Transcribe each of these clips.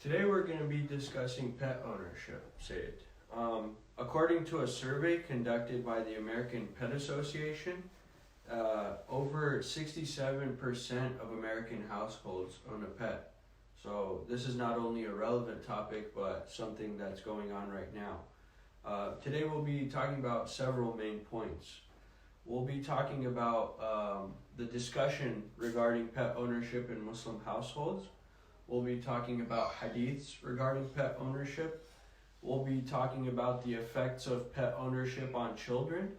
Today we're going to be discussing pet ownership, Sayed. According to a survey conducted by the American Pet Association, over 67% of American households own a pet. So this is not only a relevant topic, but something that's going on right now. Today we'll be talking about several main points. We'll be talking about the discussion regarding pet ownership in Muslim households. We'll be talking about hadiths regarding pet ownership. We'll be talking about the effects of pet ownership on children.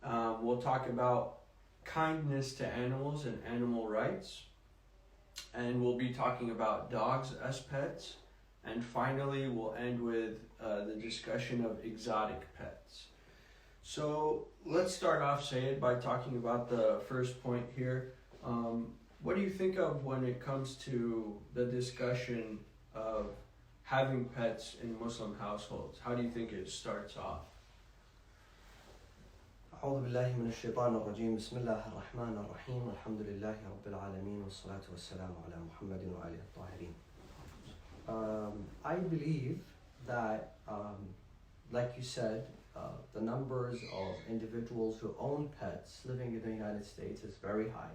We'll talk about kindness to animals and animal rights. And we'll be talking about dogs as pets. And finally, we'll end with the discussion of exotic pets. So let's start off, Sayed, by talking about the first point here. What do you think of when it comes to the discussion of having pets in Muslim households? How do you think it starts off? أعوذ بالله من الشيطان الرجيم بسم الله الرحمن الرحيم الحمد لله رب العالمين والصلاة والسلام على محمد وآله الطاهرين. I believe that, like you said, the numbers of individuals who own pets living in the United States is very high.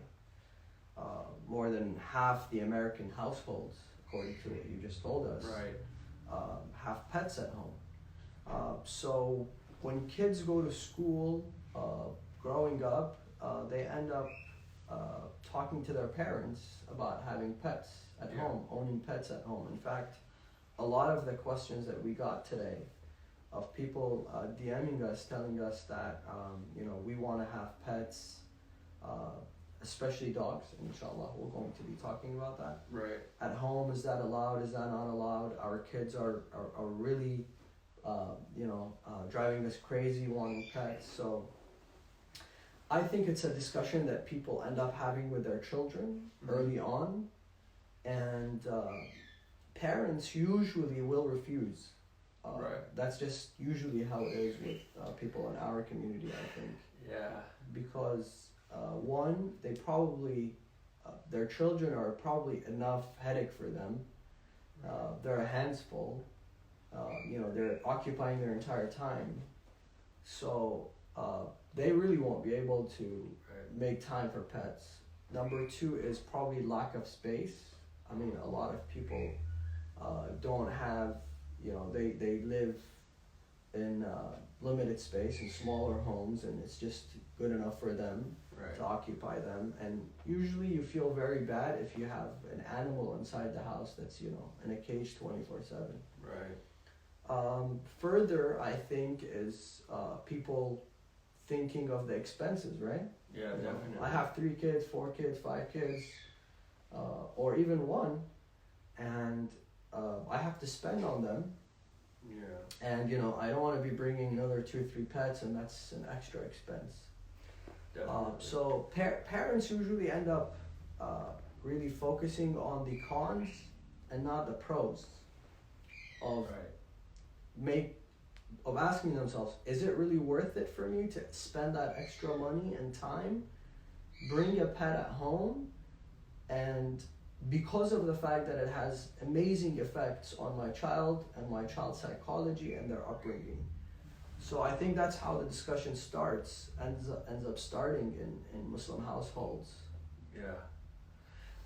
More than half the American households, according to what you just told us, Right. have pets at home. So when kids go to school, growing up, they end up talking to their parents about having pets at home, owning pets at home. In fact, a lot of the questions that we got today of people DMing us, telling us that we want to have pets, especially dogs. Inshallah, we're going to be talking about that. Right. At home, is that allowed? Is that not allowed? Our kids are really, driving us crazy wanting pets. So I think it's a discussion that people end up having with their children early on, and parents usually will refuse. Right. That's just usually how it is with people in our community, I think. Yeah. Because one, they probably, their children are probably enough headache for them. Their hands full. They're occupying their entire time. So they really won't be able to make time for pets. Number two is probably lack of space. I mean, a lot of people don't have, they live in limited space in smaller homes, and it's just good enough for them to occupy them. And usually you feel very bad if you have an animal inside the house that's in a cage 24/7. Right. Further, I think, is people thinking of the expenses, right? Yeah, definitely. I have 3 kids, 4 kids, 5 kids, or even one, and I have to spend on them. Yeah. And I don't want to be bringing another 2-3 pets, and that's an extra expense. Definitely. So parents usually end up really focusing on the cons and not the pros of of asking themselves, is it really worth it for me to spend that extra money and time, bring a pet at home, and because of the fact that it has amazing effects on my child and my child's psychology and their upbringing. So I think that's how the discussion starts, ends up starting in Muslim households. Yeah.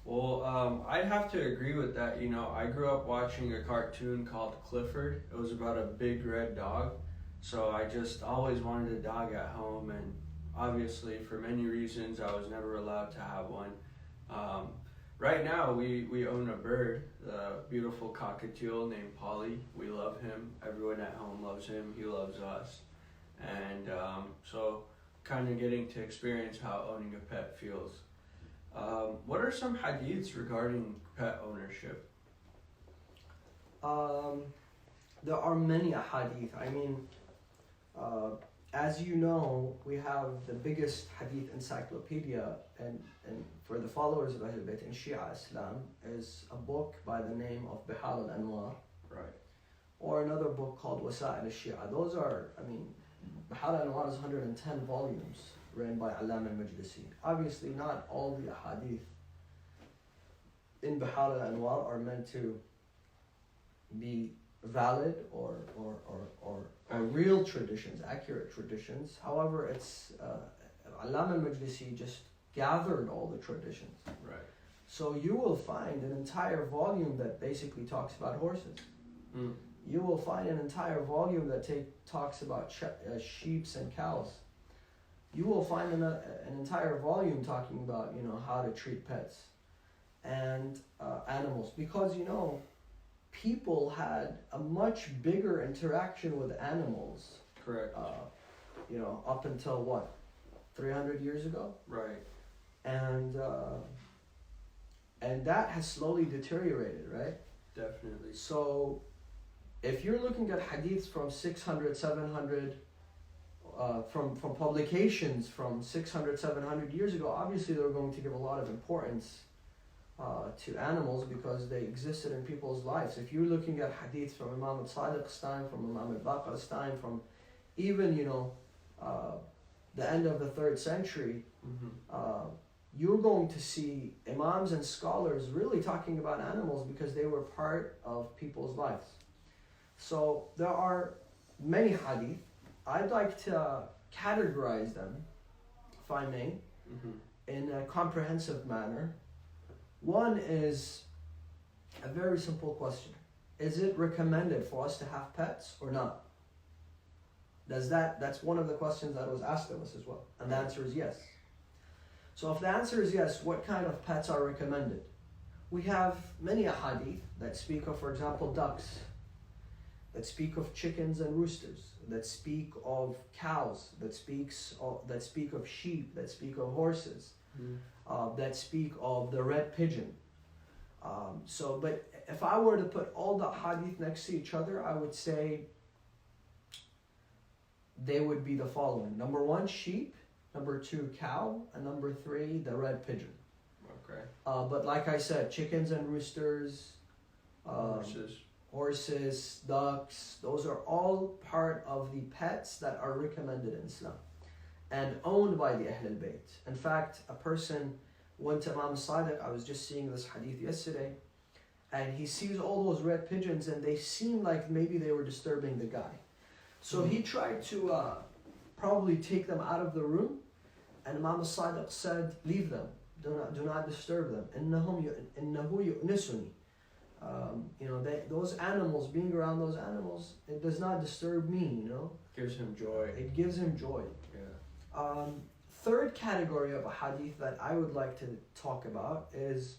Well, I'd have to agree with that. I grew up watching a cartoon called Clifford. It was about a big red dog. So I just always wanted a dog at home, and obviously for many reasons I was never allowed to have one. Right now we own a bird, a beautiful cockatiel named Polly. We love him. Everyone at home loves him. He loves us. And so kind of getting to experience how owning a pet feels. What are some hadiths regarding pet ownership? There are many hadith. I mean, as you know, we have the biggest hadith encyclopedia, and for the followers of Ahlul Bayt in Shia Islam is a book by the name of Bihar al-Anwar. Right. Or another book called Wasa'il al-Shia. Those are, Bihar al-Anwar is 110 volumes written by Allam al-Majlisi. Obviously, not all the hadith in Bihar al-Anwar are meant to be valid or real traditions, accurate traditions. However, it's Allama al-Majlisi just gathered all the traditions. Right. So you will find an entire volume that basically talks about horses. Mm. You will find an entire volume that talks about sheep and cows. You will find an entire volume talking about, you know, how to treat pets and animals, because, you know, people had a much bigger interaction with animals. Correct. You know, up until what, 300 years ago, Right. and that has slowly deteriorated, right? Definitely. So, if you're looking at hadiths from 600, 700, from publications from 600, 700 years ago, obviously they were going to give a lot of importance to animals because they existed in people's lives. If you're looking at hadiths from Imam al-Sadiq's time, from Imam al-Baqir's time, from even, you know, the end of the 3rd century, Mm-hmm. You're going to see imams and scholars really talking about animals because they were part of people's lives. So there are many hadith. I'd like to categorize them, if I may, Mm-hmm. in a comprehensive manner. One is a very simple question. Is it recommended for us to have pets or not? That's one of the questions that was asked of us as well. And the answer is yes. So if the answer is yes, what kind of pets are recommended? We have many ahadith that speak of, for example, ducks, that speak of chickens and roosters, that speak of cows, that speak of sheep, that speak of horses, that speak of the red pigeon. But if I were to put all the hadith next to each other, I would say they would be the following. Number 1, sheep. Number 2, cow. And number 3, the red pigeon. Okay. But like I said, chickens and roosters, horses, ducks, those are all part of the pets that are recommended in Islam and owned by the Ahl al-Bayt. In fact, a person went to Imam Sadiq, I was just seeing this hadith yesterday, and he sees all those red pigeons and they seem like maybe they were disturbing the guy. So he tried to probably take them out of the room, and Imam Sadiq said, leave them, do not disturb them. إِنَّهُ يُؤْنِسُنِي. You know, those animals, being around those animals, it does not disturb me, you know. Gives him joy. It gives him joy. Yeah. Third category of a hadith that I would like to talk about is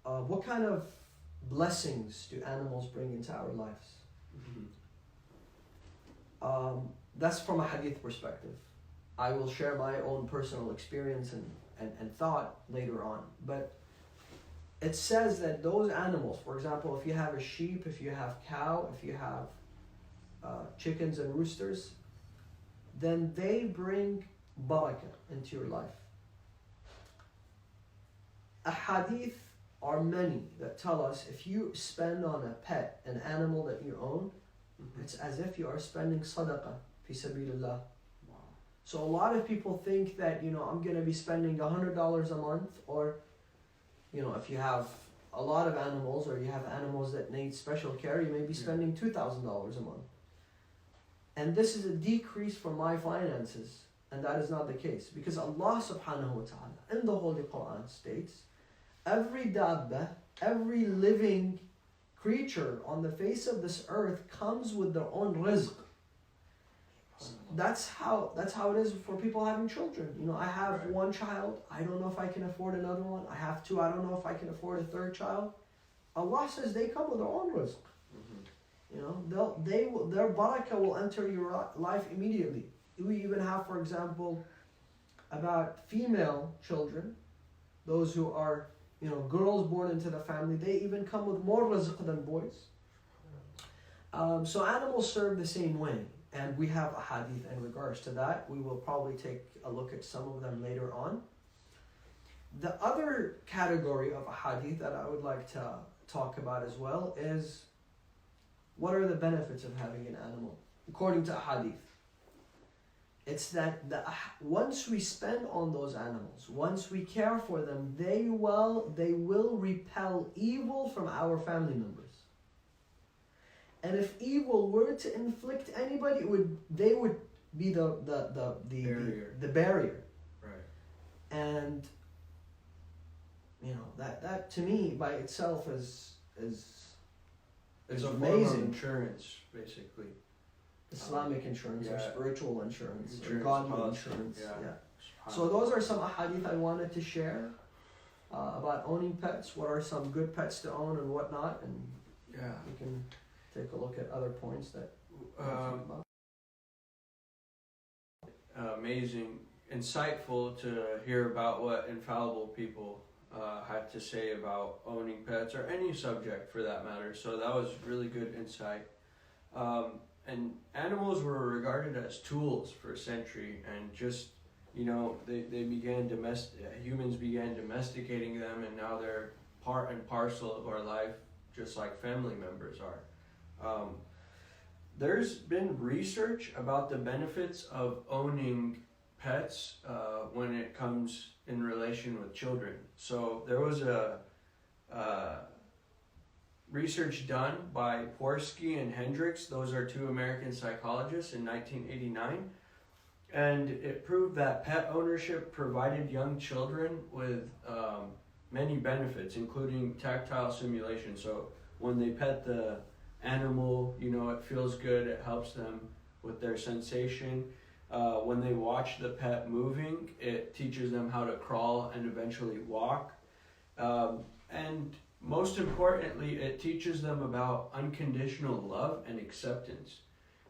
what kind of blessings do animals bring into our lives? Mm-hmm. That's from a hadith perspective. I will share my own personal experience and thought later on. But it says that those animals, for example, if you have a sheep, if you have cow, if you have chickens and roosters, then they bring barakah into your life. Ahadith are many that tell us if you spend on a pet, an animal that you own, it's as if you are spending sadaqah fi sabilillah. Wow. So a lot of people think that, you know, I'm going to be spending $100 a month, or, you know, if you have a lot of animals or you have animals that need special care, you may be spending $2,000 a month. And this is a decrease from my finances, and that is not the case, because Allah subhanahu wa ta'ala in the Holy Quran states, every dabba, every living creature on the face of this earth comes with their own rizq. That's how it is for people having children. You know, I have one child, I don't know if I can afford another one. I have two, I don't know if I can afford a third child. Allah says they come with their own rizq. You know, their barakah will enter your life immediately. We even have, for example, about female children, those who are, you know, girls born into the family, they even come with more rizq than boys. So animals serve the same way, and we have a hadith in regards to that. We will probably take a look at some of them later on. The other category of a hadith that I would like to talk about as well is, what are the benefits of having an animal? According to a hadith, It's that once we spend on those animals, once we care for them, they will repel evil from our family members. And if evil were to inflict anybody, they would be the barrier. Right. And that to me by itself is It's a form amazing. of insurance, basically. Islamic insurance or yeah. spiritual insurance or Insurance godly policy, insurance. yeah. Yeah. So those are some ahadith I wanted to share about owning pets. What are some good pets to own and whatnot, and Yeah. we can take a look at other points that we'll talk about. Amazing, insightful to hear about what infallible people had to say about owning pets or any subject for that matter. So that was really good insight. And animals were regarded as tools for a century, and just they began humans began domesticating them, and now they're part and parcel of our life, just like family members are. There's been research about the benefits of owning pets when it comes in relation with children. So there was a research done by Porsky and Hendricks. Those are two American psychologists in 1989. And it proved that pet ownership provided young children with many benefits, including tactile stimulation. So when they pet the animal, it feels good, it helps them with their sensation. When they watch the pet moving, it teaches them how to crawl and eventually walk. And most importantly, it teaches them about unconditional love and acceptance,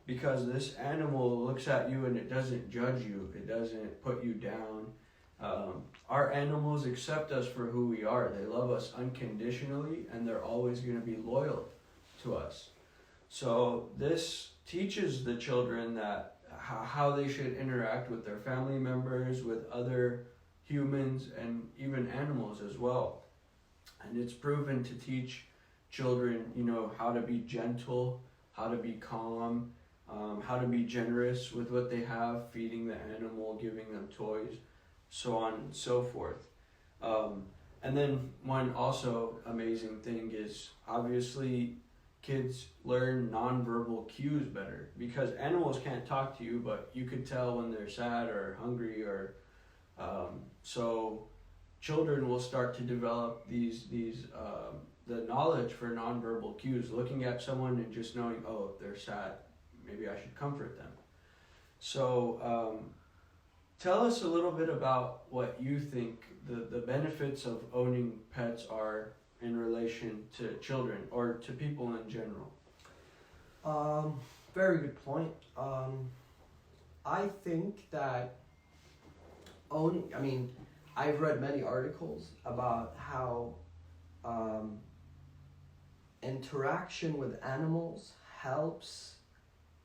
because this animal looks at you and it doesn't judge you, it doesn't put you down. Our animals accept us for who we are. They love us unconditionally, and they're always going to be loyal to us. So this teaches the children that how they should interact with their family members, with other humans, and even animals as well. And it's proven to teach children, how to be gentle, how to be calm, how to be generous with what they have, feeding the animal, giving them toys, so on and so forth. And then one also amazing thing is obviously kids learn nonverbal cues better, because animals can't talk to you, but you could tell when they're sad or hungry, or so children will start to develop these the knowledge for nonverbal cues, looking at someone and just knowing, oh, they're sad, maybe I should comfort them. So tell us a little bit about what you think the benefits of owning pets are in relation to children or to people in general. Very good point. I think that I've read many articles about how interaction with animals helps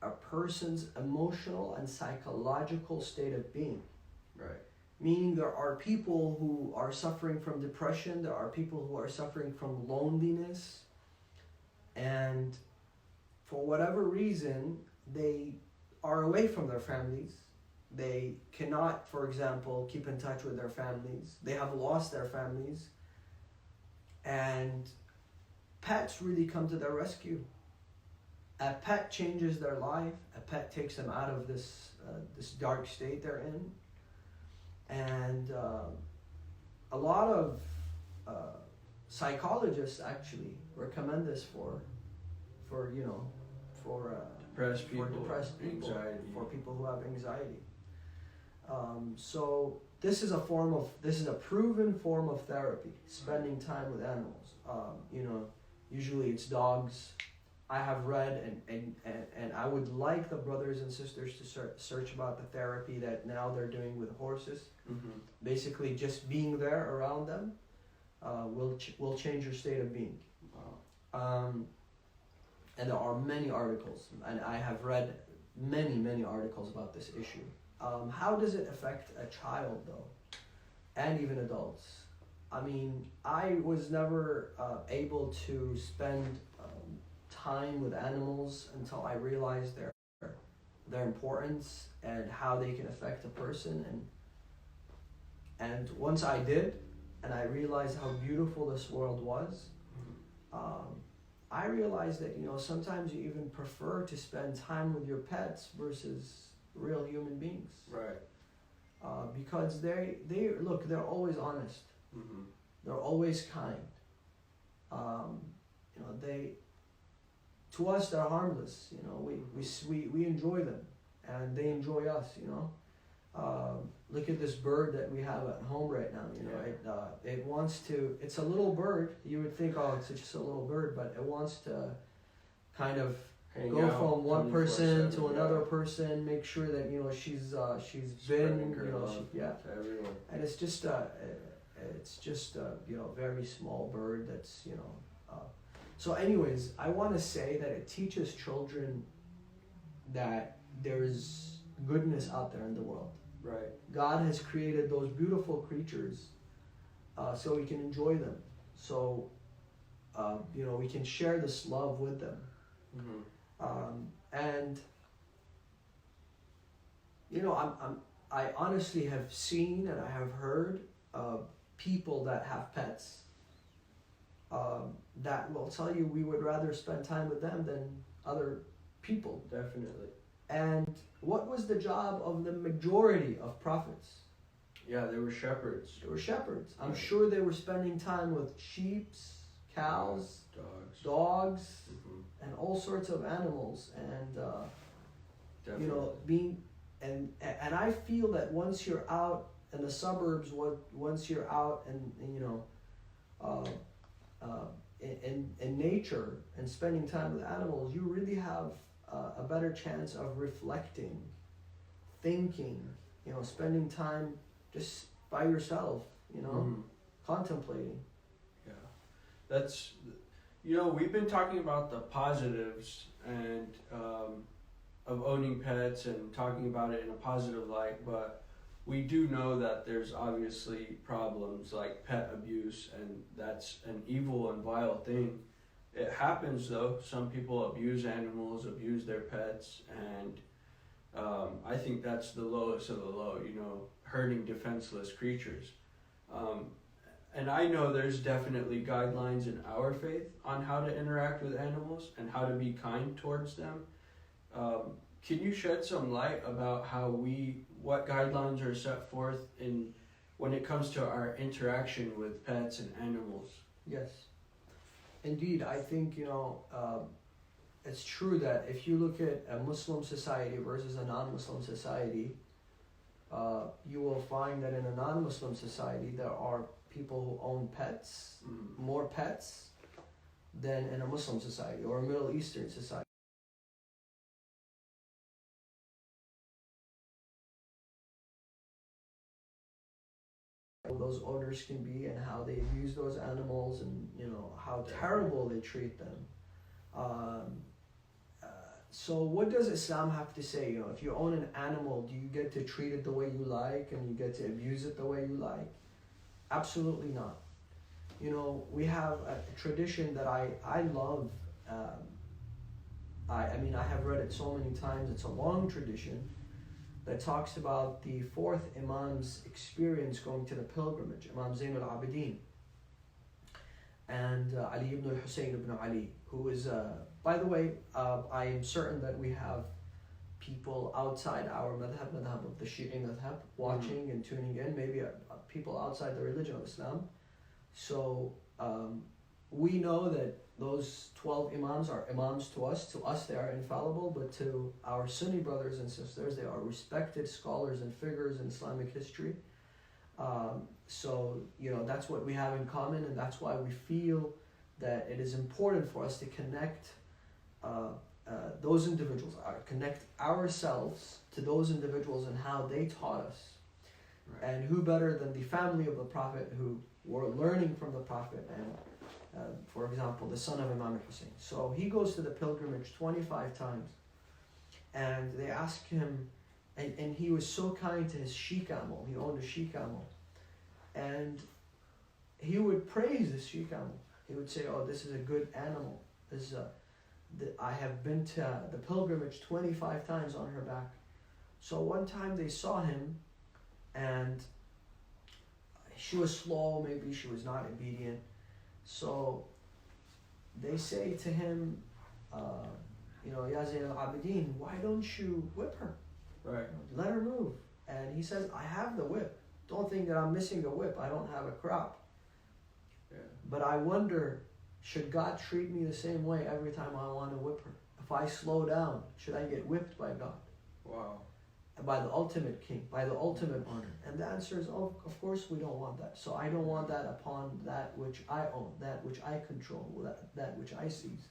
a person's emotional and psychological state of being. Right. Meaning there are people who are suffering from depression, there are people who are suffering from loneliness, and for whatever reason, they are away from their families. They cannot, for example, keep in touch with their families. They have lost their families. And pets really come to their rescue. A pet changes their life. A pet takes them out of this dark state they're in. And a lot of psychologists actually recommend this for depressed people, anxiety. For people who have anxiety. So this is a proven form of therapy, spending time with animals. Usually it's dogs. I have read and I would like the brothers and sisters to search about the therapy that now they're doing with horses. Mm-hmm. Basically, just being there around them will change your state of being. Wow. And there are many articles, and I have read many articles about this issue. How does it affect a child though, and even adults? I mean, I was never able to spend time with animals until I realized their importance and how they can affect a person. And once I did, and I realized how beautiful this world was, I realized that, you know, sometimes you even prefer to spend time with your pets versus real human beings. Right. Because they're always honest. Mm-hmm. They're always kind. You know, to us, they're harmless. You know, we enjoy them, and they enjoy us. You know, look at this bird that we have at home right now. You know, it wants to. It's a little bird. You would think, oh, it's just a little bird, but it wants to kind of go from one person to another person, make sure that, you know, she's been, you know, to everyone. and it's just you know, very small bird that's, you know. So anyways, I want to say that it teaches children that there is goodness out there in the world. Right. God has created those beautiful creatures so we can enjoy them. So you know, we can share this love with them. Mm-hmm. And you know, I honestly have seen and I have heard people that have pets that will tell you we would rather spend time with them than other people. Definitely. And what was the job of the majority of prophets? Yeah, they were shepherds. They were shepherds. I'm Right. sure they were spending time with sheep, cows, dogs, Mm-hmm. and all sorts of animals. And Definitely. you know, and I feel that once you're out in the suburbs, once you're out and you know, in nature and spending time with animals, you really have a better chance of reflecting, thinking, you know, spending time just by yourself, you know, Mhm. contemplating. Yeah, that's, you know, we've been talking about the positives and of owning pets and talking about it in a positive light, but we do know that there's obviously problems like pet abuse, and that's an evil and vile thing. It happens though. Some people abuse animals, abuse their pets, and I think that's the lowest of the low, you know, hurting defenseless creatures. And I know there's definitely guidelines in our faith on how to interact with animals and how to be kind towards them. Can you shed some light about what guidelines are set forth when it comes to our interaction with pets and animals? Yes, indeed. I think, you know, it's true that if you look at a Muslim society versus a non-Muslim society, you will find that in a non-Muslim society there are people who own pets, more pets, than in a Muslim society or a Middle Eastern society. Those owners can be and how they abuse those animals, and you know how terrible they treat them. So what does Islam have to say? You know, if you own an animal, do you get to treat it the way you like and you get to abuse it the way you like? Absolutely not. You know, we have a tradition that I love. I mean, I have read it so many times. It's a long tradition that talks about the fourth Imam's experience going to the pilgrimage, Imam Zain al-Abidin, and Ali ibn al-Husayn ibn Ali, who is, by the way, I am certain that we have people outside our madhab of the Shi'i madhab watching and tuning in, maybe people outside the religion of Islam. So we know that those 12 Imams are Imams to us. To us, they are infallible, but to our Sunni brothers and sisters, they are respected scholars and figures in Islamic history. So, you know, that's what we have in common, and that's why we feel that it is important for us to connect those individuals, connect ourselves to those individuals and how they taught us. Right. And who better than the family of the Prophet who were learning from the Prophet, and for example, the son of Imam al-Hussein. So he goes to the pilgrimage 25 times, and they ask him, and he was so kind to his she-camel. He owned a she-camel, and he would praise the she-camel. He would say, oh, this is a good animal. I have been to the pilgrimage 25 times on her back. So one time they saw him, and she was slow, maybe she was not obedient. So they say to him, Ya Zayn al-Abidin, why don't you whip her? Right. Let her move. And he says, I have the whip. Don't think that I'm missing a whip. I don't have a crop. Yeah. But I wonder, should God treat me the same way every time I want to whip her? If I slow down, should I get whipped by God? Wow. By the ultimate king, by the ultimate honor? And the answer is, oh, of course we don't want that. So I don't want that upon that which I own, that which I control, that which I seize.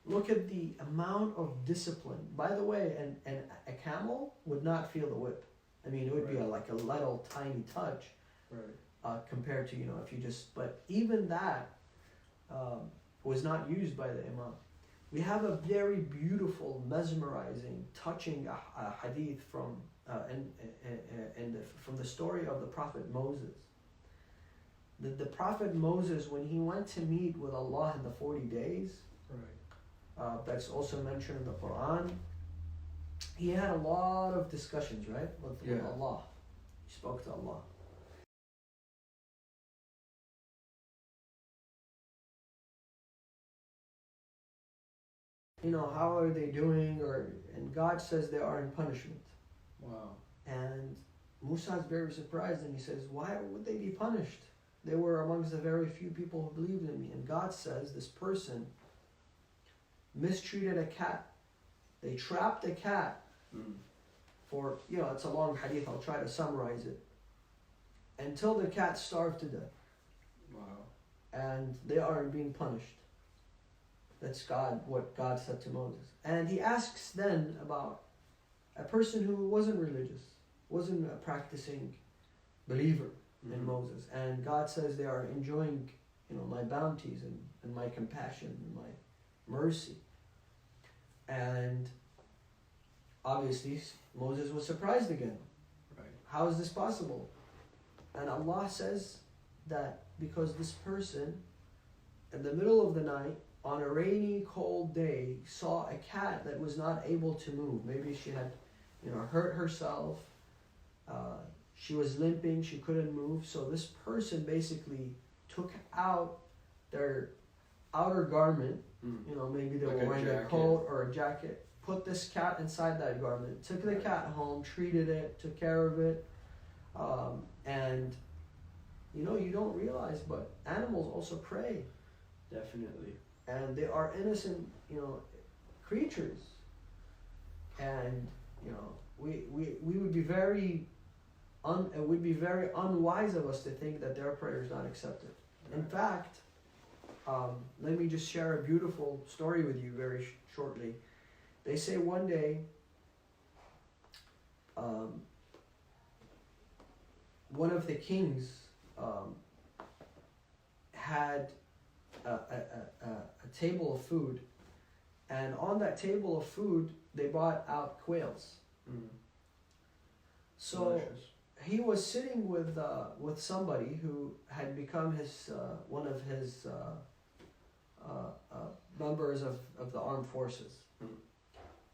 Look at the amount of discipline. By the way, and a camel would not feel the whip. I mean, it would be like a little tiny touch, right. Compared to, if you just, but even that was not used by the Imam. We have a very beautiful, mesmerizing, touching hadith from from the story of the Prophet Moses. The Prophet Moses, when he went to meet with Allah in the 40 days, that's also mentioned in the Quran, he had a lot of discussions, right, with Allah. He spoke to Allah. How are they doing? And God says they are in punishment. Wow. And Musa is very surprised, and he says, why would they be punished? They were amongst the very few people who believed in me. And God says, this person mistreated a cat. They trapped a cat for, it's a long hadith, I'll try to summarize it, until the cat starved to death. Wow. And they are being punished. That's what God said to Moses. And he asks then about a person who wasn't religious, wasn't a practicing believer in Moses. And God says they are enjoying, my bounties and my compassion and my mercy. And obviously Moses was surprised again. Right. How is this possible? And Allah says that because this person, in the middle of the night, on a rainy, cold day, saw a cat that was not able to move. Maybe she had, hurt herself. She was limping. She couldn't move. So this person basically took out their outer garment. Maybe they were wearing a coat or a jacket. Put this cat inside that garment. Took the cat home. Treated it. Took care of it. And you don't realize, but animals also pray. Definitely. And they are innocent, creatures. And we would be very it would be very unwise of us to think that their prayer is not accepted. Right. In fact, let me just share a beautiful story with you very shortly. They say one day, one of the kings had a table of food, and on that table of food they brought out quails. So delicious. He was sitting with somebody who had become his one of his members of the armed forces.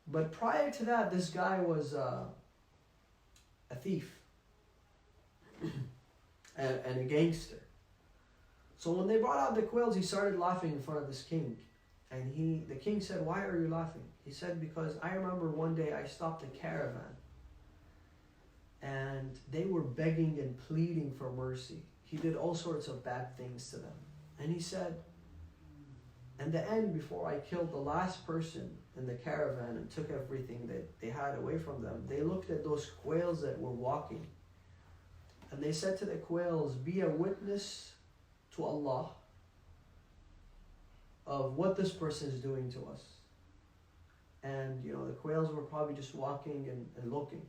But prior to that, this guy was a thief and a gangster. So when they brought out the quails, he started laughing in front of this king. And the king said, why are you laughing? He said, because I remember one day I stopped a caravan. And they were begging and pleading for mercy. He did all sorts of bad things to them. And he said, in the end, before I killed the last person in the caravan and took everything that they had away from them, they looked at those quails that were walking. And they said to the quails, be a witness to Allah of what this person is doing to us. And the quails were probably just walking and looking.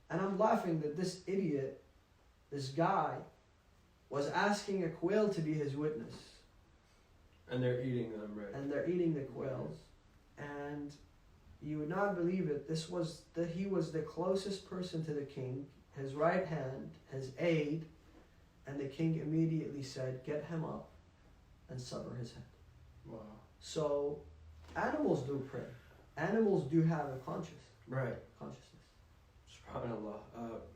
And I'm laughing that this idiot, this guy, was asking a quail to be his witness. And they're eating them, right? And they're eating the quails. And you would not believe it, he was the closest person to the king, his right hand, his aide. And the king immediately said, get him up and sever his head. Wow. So animals do pray. Animals do have a consciousness. SubhanAllah.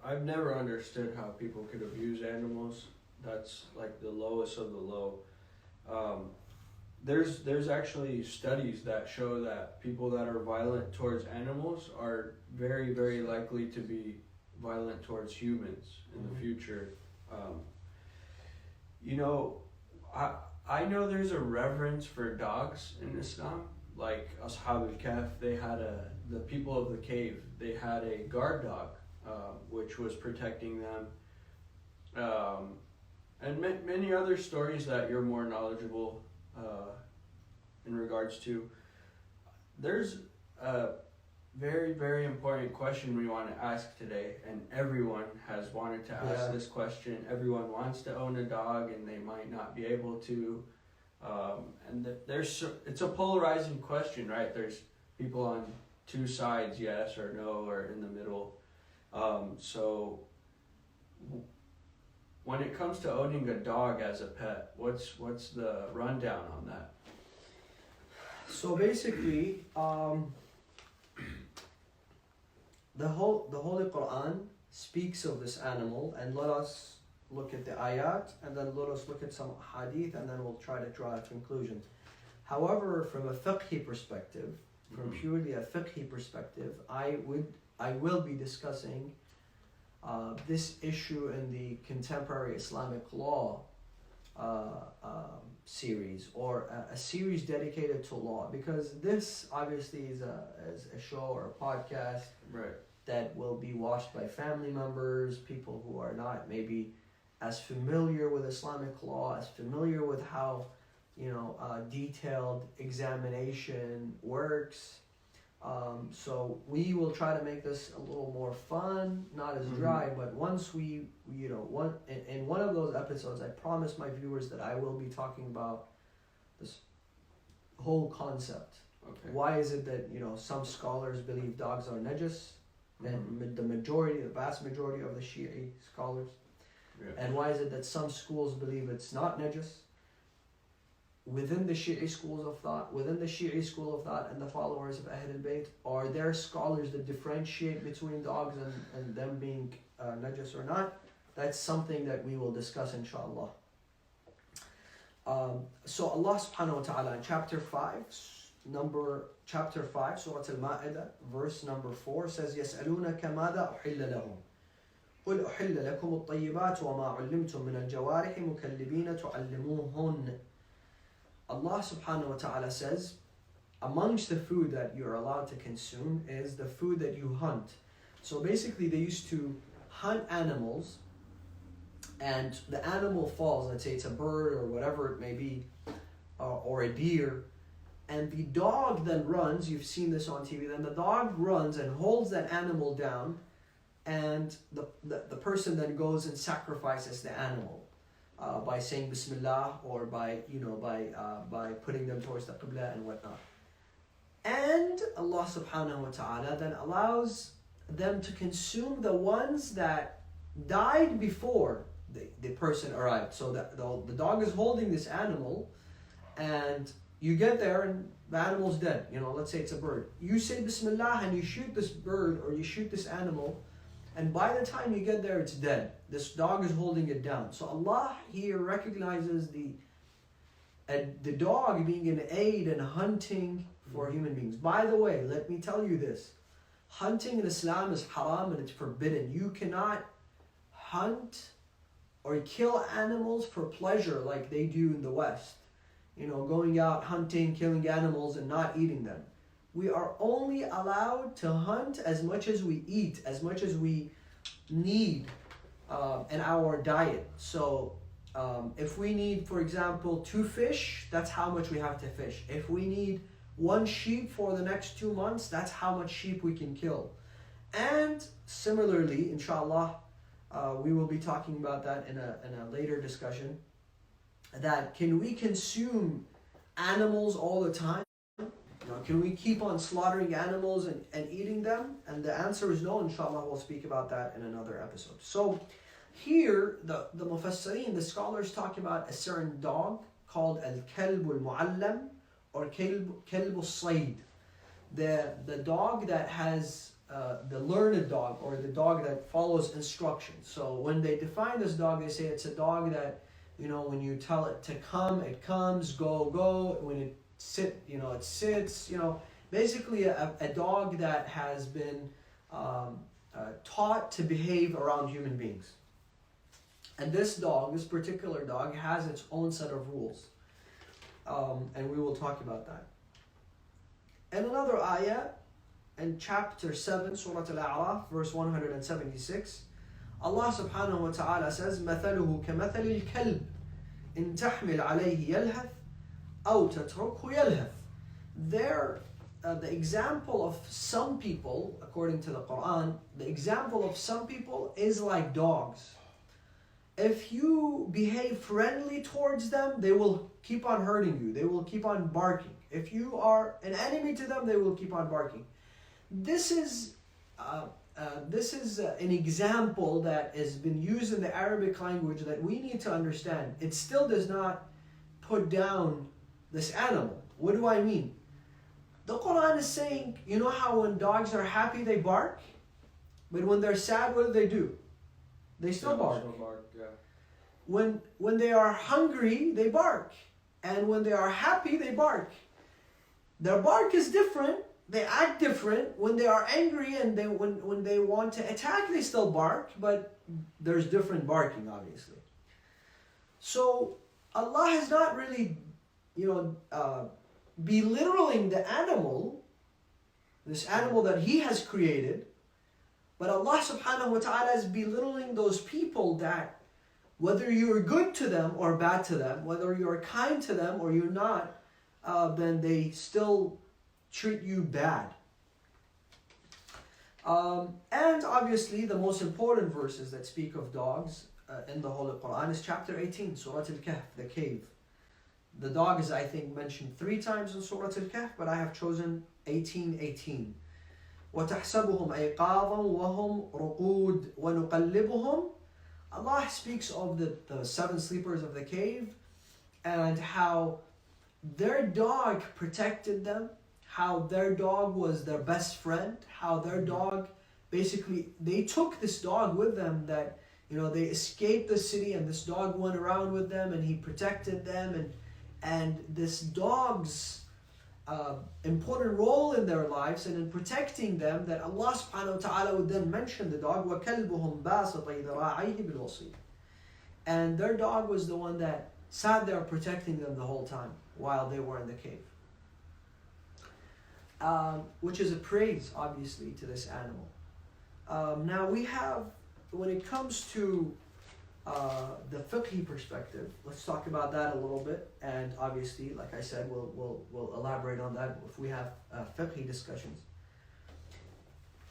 I've never understood how people could abuse animals. That's like the lowest of the low. There's actually studies that show that people that are violent towards animals are very, very likely to be violent towards humans in the future. You know, I know there's a reverence for dogs in Islam. Like Ashab al-Kahf, the people of the cave, they had a guard dog, which was protecting them. And many other stories that you're more knowledgeable in regards to. There's a very, very important question we want to ask today, and everyone has wanted to ask this question. Everyone wants to own a dog, and they might not be able to. And it's a polarizing question, right? There's people on two sides, yes or no, or in the middle. So when it comes to owning a dog as a pet, what's the rundown on that? So basically, the Holy Quran speaks of this animal, and let us look at the ayat, and then let us look at some hadith, and then we'll try to draw a conclusion. However, from a fiqhi perspective, from purely a fiqhi perspective, I will be discussing this issue in the contemporary Islamic law series, or a series dedicated to law, because this obviously is a show or a podcast that will be watched by family members, people who are not maybe as familiar with Islamic law, as familiar with how detailed examination works. So we will try to make this a little more fun, not as dry, but once in one of those episodes, I promise my viewers that I will be talking about this whole concept. Okay. Why is it that, some scholars believe dogs are najis, and the vast majority of the Shi'i scholars, and why is it that some schools believe it's not najis? Within the Shi'i school of thought and the followers of Ahl al-Bayt, are there scholars that differentiate between dogs and them being najis or not? That's something that we will discuss, inshallah. So Allah subhanahu wa ta'ala in chapter 5, Surah Al-Ma'idah, verse number 4 says, يَسْأَلُونَكَ مَاذَا أُحِلَّ لَهُمْ قُلْ أُحِلَّ لَكُمُ الطَّيِّبَاتُ وَمَا عُلِّمْتُم مِّنَ الْجَوَارِحِ مُكَلِّبِينَ تُعَلِّمُوهُنَّ. Allah subhanahu wa ta'ala says, amongst the food that you're allowed to consume is the food that you hunt. So basically they used to hunt animals, and the animal falls, let's say it's a bird or whatever it may be, or a deer, and the dog then runs, you've seen this on TV, then the dog runs and holds that animal down, and the person then goes and sacrifices the animal. By saying Bismillah, or by putting them towards the Qibla and whatnot. And Allah subhanahu wa ta'ala then allows them to consume the ones that died before the person arrived. So that the dog is holding this animal, and you get there and the animal's dead. Let's say it's a bird. You say Bismillah and you shoot this bird or you shoot this animal, and by the time you get there, it's dead. This dog is holding it down. So Allah here recognizes the dog being an aid in hunting for human beings. By the way, let me tell you this. Hunting in Islam is haram and it's forbidden. You cannot hunt or kill animals for pleasure like they do in the West. Going out hunting, killing animals and not eating them. We are only allowed to hunt as much as we eat, as much as we need in our diet. So if we need, for example, 2 fish, that's how much we have to fish. If we need 1 sheep for the next 2 months, that's how much sheep we can kill. And similarly, inshallah, we will be talking about that in a later discussion, that can we consume animals all the time? Can we keep on slaughtering animals and eating them? And the answer is no. Inshallah, we'll speak about that in another episode. So here, the mufassirin, the scholars talk about a certain dog called al-kalb al-mu'allam, or كلب الصيد, the dog that has the learned dog, or the dog that follows instructions. So when they define this dog, they say it's a dog that, you know, when you tell it to come, it comes, go. When it sit, you know, it sits. You know, basically a dog that has been taught to behave around human beings. And this dog, this particular dog, has its own set of rules. And we will talk about that. And another ayah, in chapter 7, Surah Al-A'raf, verse 176, Allah subhanahu wa ta'ala says, مَثَلُهُ كَمَثَلِ الْكَلْبِ إِن تَحْمِلْ عَلَيْهِ يَلْهَثْ أَوْ تَتْرُكْهُ يَلْهَثْ. There, the example of some people, according to the Quran, the example of some people is like dogs. If you behave friendly towards them, they will keep on hurting you. They will keep on barking. If you are an enemy to them, they will keep on barking. This is an example that has been used in the Arabic language that we need to understand. It still does not put down this animal. What do I mean? The Quran is saying, you know how when dogs are happy they bark? But when they're sad, what do? They still bark. Yeah. When they are hungry, they bark. And when they are happy, they bark. Their bark is different. They act different. When they are angry and when they want to attack, they still bark, but there's different barking, obviously. So Allah has not really, belittling the animal, this animal that He has created, but Allah subhanahu wa ta'ala is belittling those people that whether you're good to them or bad to them, whether you're kind to them or you're not, then they still treat you bad. And obviously the most important verses that speak of dogs in the Holy Quran is chapter 18, Surah Al-Kahf, the cave. The dog is, I think, mentioned 3 times in Surah Al-Kahf, but I have chosen 18:18. وَتَحْسَبُهُمْ أَيْقَاظًا وَهُمْ رُقُودٌ وَنُقَلِّبُهُمْ. Allah speaks of the 7 sleepers of the cave and how their dog protected them, how their dog was their best friend, how their dog, basically, they took this dog with them that, they escaped the city and this dog went around with them and he protected them, and this dog's important role in their lives and in protecting them, that Allah subhanahu wa ta'ala would then mention the dog, وَكَلْبُهُمْ بَاسِطَ ذِرَاعَيْهِ بِالْوَصِيدِ. And their dog was the one that sat there protecting them the whole time while they were in the cave. Which is a praise, obviously, to this animal. Now we have, when it comes to the fiqhi perspective, let's talk about that a little bit. And obviously, like I said, we'll elaborate on that if we have fiqhi discussions.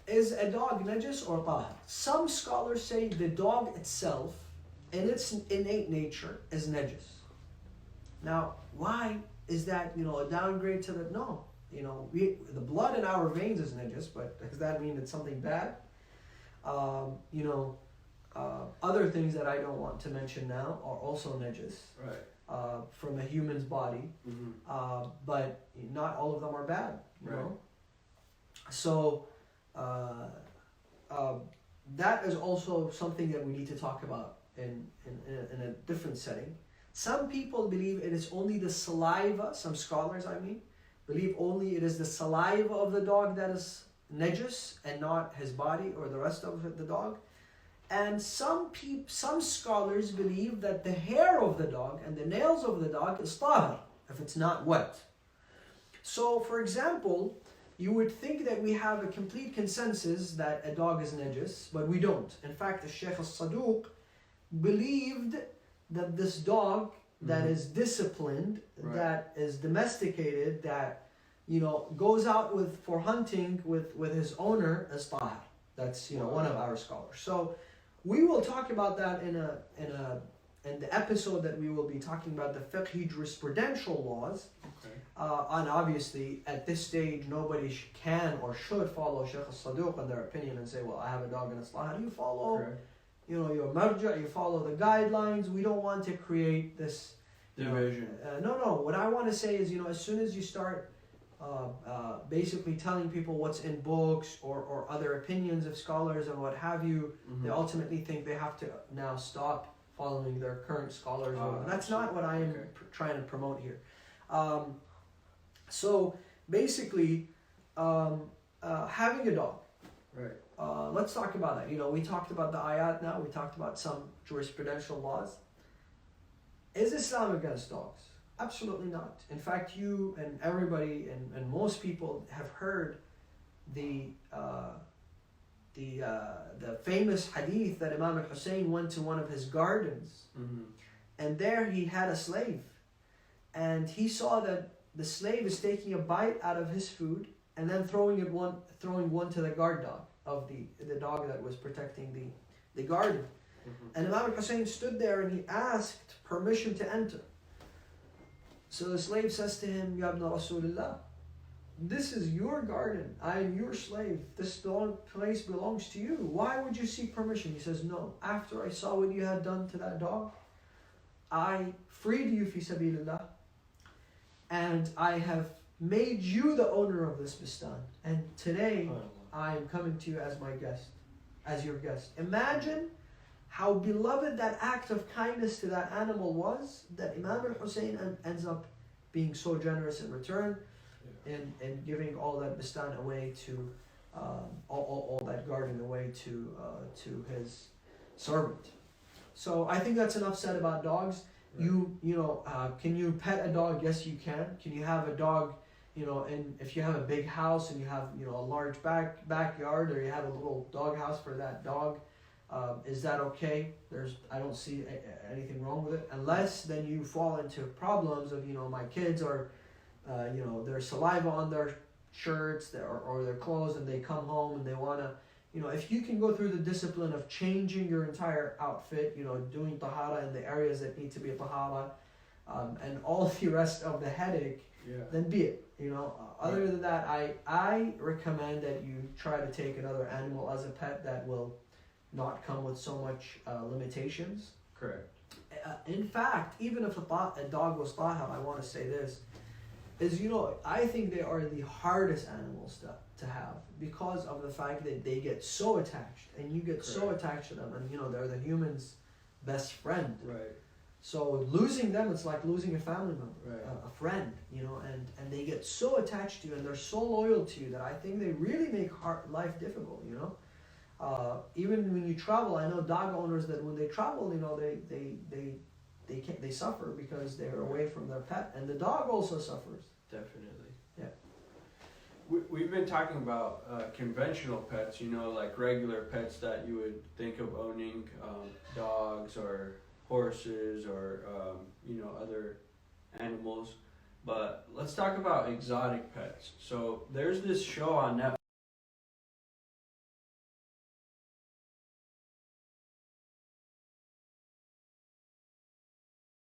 Is a dog najis or tahir? Some scholars say the dog itself, in its innate nature, is najis. Now, why is that, a downgrade to the... No. The blood in our veins is najis, but does that mean it's something bad? Other things that I don't want to mention now are also najis, right? From a human's body, but not all of them are bad, you know. So that is also something that we need to talk about in a different setting. Some people believe it is only the saliva. Some scholars, believe only it is the saliva of the dog that is najis and not his body or the rest of the dog. And some scholars believe that the hair of the dog and the nails of the dog is tahir if it's not wet. So, for example, you would think that we have a complete consensus that a dog is najis, but we don't. In fact, the Shaykh al-Saduq believed that this dog that is disciplined, that is domesticated, that goes out for hunting with his owner as tahir. That's one of our scholars. So we will talk about that in the episode that we will be talking about the fiqhi jurisprudential laws. Okay. And obviously at this stage nobody can or should follow Shaykh al-Saduq and their opinion and say, well, I have a dog and it's tahir. You follow your marja, you follow the guidelines. We don't want to create this Division. No. What I want to say is, as soon as you start basically telling people what's in books or other opinions of scholars and what have you, they ultimately think they have to now stop following their current scholars. That's not what I am trying to promote here. So basically, having a dog. Right. Let's talk about that. We talked about the ayat now. We talked about some jurisprudential laws. Is Islam against dogs? Absolutely not. In fact, you and everybody and most people have heard the famous hadith that Imam al-Hussein went to one of his gardens, and there he had a slave, and he saw that the slave is taking a bite out of his food and then throwing one to the guard dog of the dog that was protecting the garden. And Imam al-Hussein stood there and he asked permission to enter. So the slave says to him, Ya ibn Rasulullah, this is your garden. I am your slave. This place belongs to you. Why would you seek permission? He says, no. After I saw what you had done to that dog, I freed you fi sabilillah. And I have made you the owner of this bustan. And today, I am coming to you as my guest, as your guest. Imagine how beloved that act of kindness to that animal was, that Imam al-Hussein ends up being so generous in return, and giving all that bustan away to, all that garden away to his servant. So I think that's enough said about dogs. Right. Can you pet a dog? Yes, you can. Can you have a dog? And if you have a big house and you have a large backyard, or you have a little dog house for that dog, is that okay? I don't see anything wrong with it, unless then you fall into problems of my kids are, their saliva on their shirts or their clothes, and they come home and they wanna, if you can go through the discipline of changing your entire outfit, doing tahara in the areas that need to be tahara, and all the rest of the headache, then be it. Other than that, I recommend that you try to take another animal as a pet that will not come with so much limitations. Correct. In fact, even if a dog was tahar, I want to say this, is I think they are the hardest animals to have, because of the fact that they get so attached, and you get so attached to them, and they're the human's best friend. Right. So losing them, it's like losing a family member, a friend, and they get so attached to you, and they're so loyal to you, that I think they really make life difficult. Even when you travel, I know dog owners that when they travel, they suffer because they're away from their pet, and the dog also suffers. Definitely. Yeah. We've been talking about conventional pets, like regular pets that you would think of owning, dogs or horses or other animals. But let's talk about exotic pets. So there's this show on Netflix.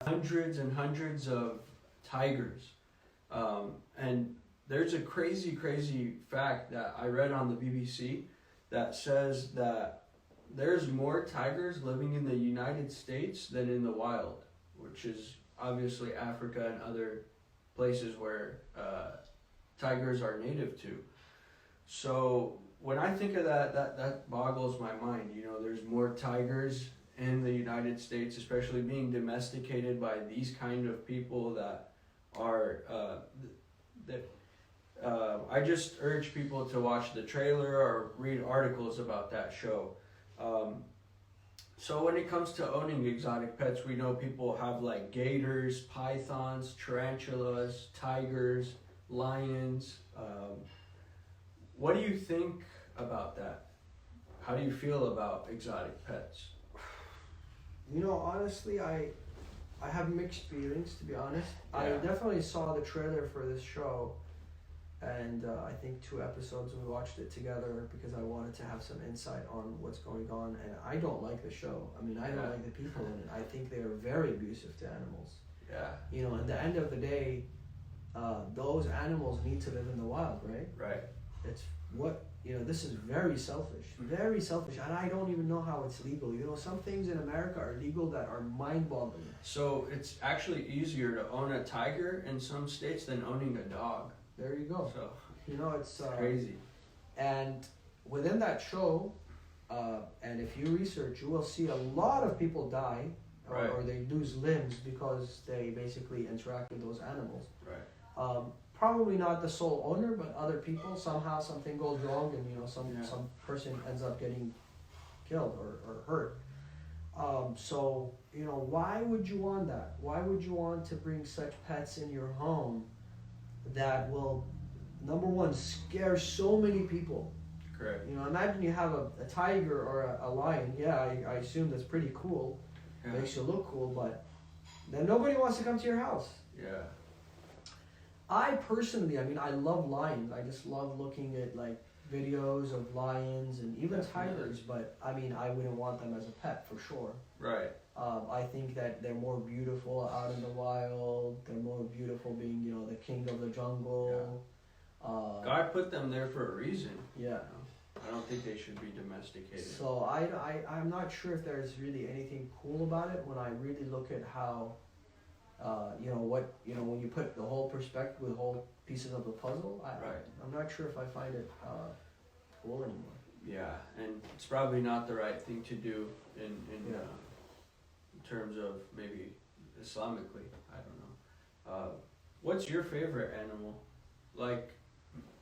Hundreds and hundreds of tigers, and there's a crazy fact that I read on the BBC that says that there's more tigers living in the United States than in the wild, which is obviously Africa and other places where tigers are native to. So when I think of that boggles my mind. There's more tigers in the United States, especially being domesticated by these kind of people that are I just urge people to watch the trailer or read articles about that show. So when it comes to owning exotic pets, we know people have like gators, pythons, tarantulas, tigers, lions. What do you think about that? How do you feel about exotic pets? Honestly, I have mixed feelings, to be honest. Yeah. I definitely saw the trailer for this show, and I think 2 episodes we watched it together because I wanted to have some insight on what's going on, and I don't like the show. I don't like the people in it. I think they are very abusive to animals. Yeah. At the end of the day, those animals need to live in the wild, right? Right. it's what, this is very selfish, and I don't even know how it's legal. Some things in America are legal that are mind-boggling. So it's actually easier to own a tiger in some states than owning a dog. There you go. So It's crazy. And within that show, and if you research, you will see a lot of people die, Right. or they lose limbs because they basically interact with those animals. Right. Probably not the sole owner, but other people. Somehow something goes wrong, and some person ends up getting killed or hurt. So why would you want that? Why would you want to bring such pets in your home that will, number one, scare so many people? Correct. Imagine you have a tiger or a lion. Yeah, I assume that's pretty cool. Yeah. Makes you look cool, but then nobody wants to come to your house. Yeah. I personally, I love lions. I just love looking at videos of lions and even Definitely. tigers, but I wouldn't want them as a pet for sure. Right. I think that they're more beautiful out in the wild. They're more beautiful being, the king of the jungle. God put them there for a reason. Yeah. I don't think they should be domesticated. So I'm not sure if there's really anything cool about it when I really look at how, when you put the whole perspective with whole pieces of the puzzle, Right. I'm not sure if I find it cool anymore. Yeah, and it's probably not the right thing to do in Yeah. terms of maybe Islamically. I don't know. What's your favorite animal? Like,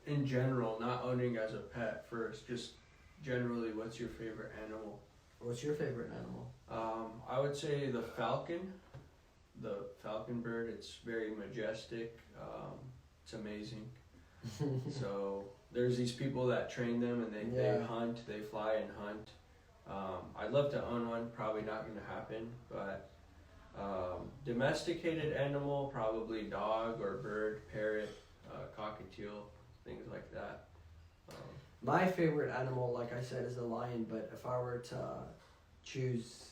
in general, not owning as a pet first, just generally, what's your favorite animal? What's your favorite animal? I would say the falcon. The falcon bird. It's very majestic. It's amazing. So there's these people that train them and they Yeah. hunt, they fly and hunt. I'd love to own one, probably not going to happen, but domesticated animal, probably dog or bird, parrot, cockatiel, things like that. My favorite animal, like I said, is the lion, but if I were to choose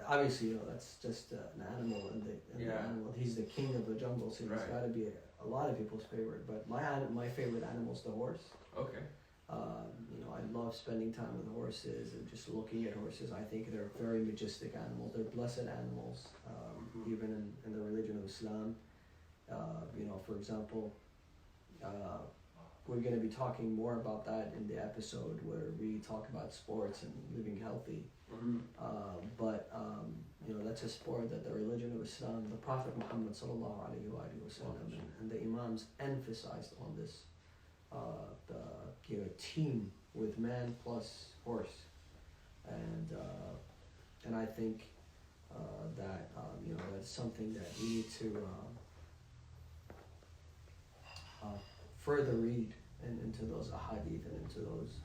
obviously, that's just an animal, and the Yeah. animal, he's the king of the jungle, so he's Right. got to be a lot of people's favorite. But my favorite animal is the horse. Okay. I love spending time with horses and just looking at horses. I think they're very majestic animals. They're blessed animals, Mhm. even in the religion of Islam. For example, we're going to be talking more about that in the episode where we talk about sports and living healthy. Mhm. But that's a sport that the religion of Islam, the Prophet Muhammad sallallahu alaihi wasallam, and the Imams emphasized on this. The team with man plus horse, and I think that that's something that we need to further read into those ahadith and into those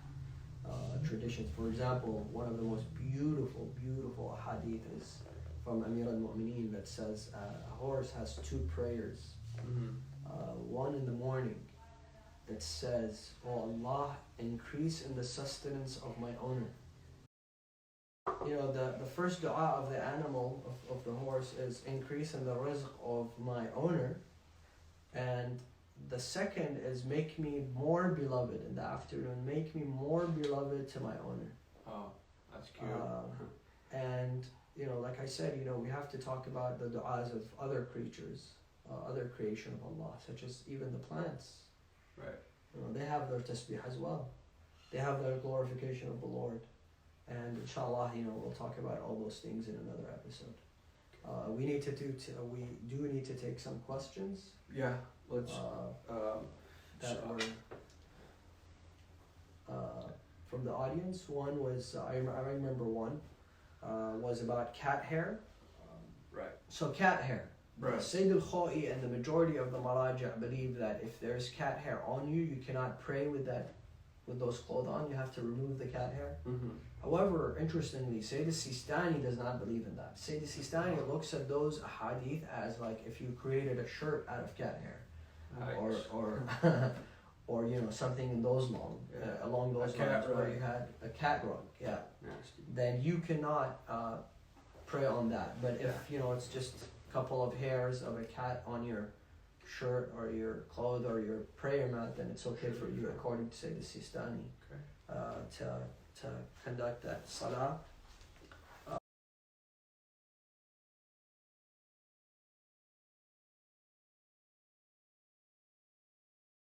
traditions. For example, one of the most beautiful ahadith is from Amir al-Mu'mineen that says a horse has two prayers. Mhm. One in the morning that says, "Oh Allah, increase in the sustenance of my owner." The first dua of the animal, of the horse, is increase in the rizq of my owner. And the second is make me more beloved in the afternoon, make me more beloved to my owner. Oh, that's cute. And like I said, we have to talk about the du'as of other creatures, other creation of Allah, such as even the plants. Right. They have their tasbih as well. They have their glorification of the Lord. And inshallah, we'll talk about all those things in another episode. We need to we do need to take some questions Yeah. Let's. that so- were from the audience. One was I remember one was about cat hair. Right. So cat hair. Right. Sayyid al-Kha'i and the majority of the Maraja believe that if there's cat hair on you, you cannot pray with those clothes on. You have to remove the cat hair. Mm-hmm. However, interestingly, Sayyid al-Sistani does not believe in that. Sayyid al-Sistani looks at those hadith as like if you created a shirt out of cat hair, or something in those along those lines, where you had a cat rug. Yeah. Nasty. Then you cannot pray on that. But if it's just a couple of hairs of a cat on your shirt or your clothes or your prayer mat, then it's okay for you, according to Sayyid Sistani, Okay. to conduct that salah.